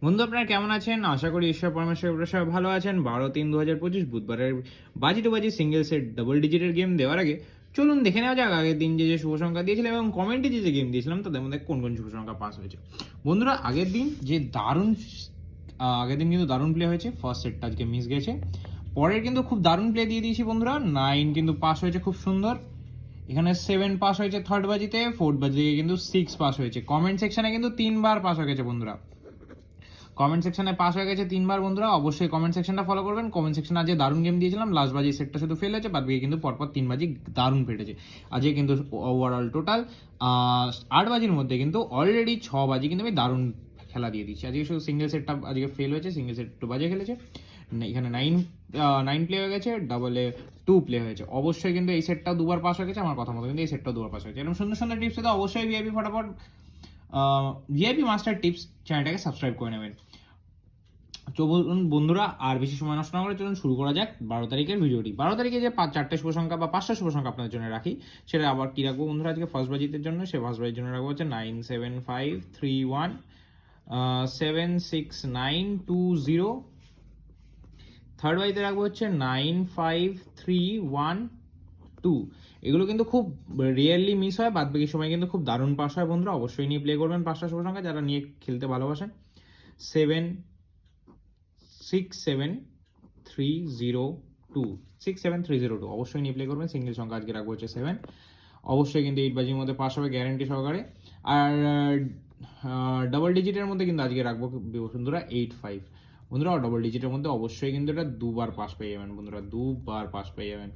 বন্ধু আপনারা কেমন আছেন? আশা করি ঈশ্বর পরমেশ্বর সবাই ভালো আছেন। 12/3/2025 বুধবারের বাজি টু বাজি সিঙ্গেল সেট ডাবল ডিজিটের গেম দেওয়ার আগে চলুন দেখে নেওয়া যাক আগের দিন যে শুভ সংখ্যা দিয়েছিলাম এবং কমেন্টে যে গেম দিয়েছিলাম তাদের মধ্যে কোন কোন শুভ সংখ্যা পাস হয়েছে। বন্ধুরা আগের দিন কিন্তু দারুণ প্লে হয়েছে। ফার্স্ট সেটটা আজকে মিস গেছে। পরের কিন্তু খুব দারুণ প্লে দিয়ে দিয়েছি বন্ধুরা। 9 কিন্তু পাস হয়েছে খুব সুন্দর। এখানে 7 পাস হয়েছে থার্ড বাজিতে, ফোর্থ বাজিতে কিন্তু 6 পাস হয়েছে। কমেন্ট সেকশনে কিন্তু 3বার পাস হয়ে গেছে বন্ধুরা। কমেন্ট সেকশনে পাস হয়ে গেছে 3বার বন্ধুরা। অবশ্যই কমেন্ট সেকশনটা ফলো করবেন। কমেন্ট সেকশনে আজকে দারুণ গেম দিয়েছিলাম। লাস্ট বাজি সেটটা শুধু ফেল হয়েছে, বাদ বাকি কিন্তু পরপর 3 বাজি দারুণ ফেটেছে। আজকে কিন্তু ওভারঅল টোটাল 8 বাজির মধ্যে কিন্তু অলরেডি 6 বাজি কিন্তু আমি দারুণ খেলা দিয়ে দিচ্ছি। আজকে শুধু সিঙ্গেল সেটটা আজকে ফেল হয়েছে, সিঙ্গেল সেট 2 বাজে খেলেছে। এখানে 9 প্লে হয়ে গেছে, ডাবলে 2 প্লে হয়েছে। অবশ্যই কিন্তু এই সেটটাও দুবার পাস হয়ে গেছে আমার কথা মতো, কিন্তু এই সেটটাও দুবার পাস হয়েছে। এরকম সুন্দর সুন্দর টিপস তো অবশ্যই ভিআইপি মাস্টার টিপস চ্যানেলটাকে সাবস্ক্রাইব করে নেবেন। তো বন্ধুরা আর বেশি সময় নষ্ট না করে চলুন শুরু করা যাক 12 তারিখের ভিডিওটি। 12 তারিখে যে 4টে শুভ সংখ্যা বা 5টা শুভ সংখ্যা আপনাদের জন্য রাখি, সেটা আবার কি রাখবো বন্ধুরা আজকে ফার্স্ট বাজিতের জন্য। সে ফার্স্ট বাজির জন্য রাখবো হচ্ছে 97531 76920। থার্ড বাজিতে রাখবো হচ্ছে 95312। এগুলো কিন্তু খুব রিয়েরলি মিস হয়, বাদ বাকি সময় কিন্তু খুব দারুণ পাস হয় বন্ধুরা। অবশ্যই নিয়ে প্লে করবেন 5টা শুভ সংখ্যা যারা নিয়ে খেলতে ভালোবাসেন। 7 67302 অবশ্যই নিয়ে প্লে করবেন। সিঙ্গেল সংখ্যা আজকে রাখবো হচ্ছে 7। অবশ্যই কিন্তু 8 বাজির মধ্যে পাস হবে গ্যারান্টি সহকারে। আর ডাবল ডিজিটের মধ্যে কিন্তু আজকে রাখবো বন্ধুরা 85 বন্ধুরা। ডাবল ডিজিটের মধ্যে অবশ্যই কিন্তু এটা দুবার পাস পেয়ে যাবেন বন্ধুরা, দুবার পাস পেয়ে যাবেন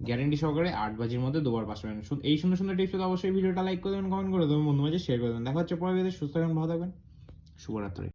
গ্যারান্টি সহকারে। 8 বাজির মধ্যে দুবার পাস পাবেন। এই সুন্দর সুন্দর টিপস অবশ্যই ভিডিওটা লাইক করে দেবেন, কমেন্ট করে দেবেন, বন্ধু মাঝে শেয়ার করে দেবেন। দেখা হচ্ছে পরে ভিডিওতে। সুস্থ থাকবেন, ভালো থাকবেন, শুভরাত্রি।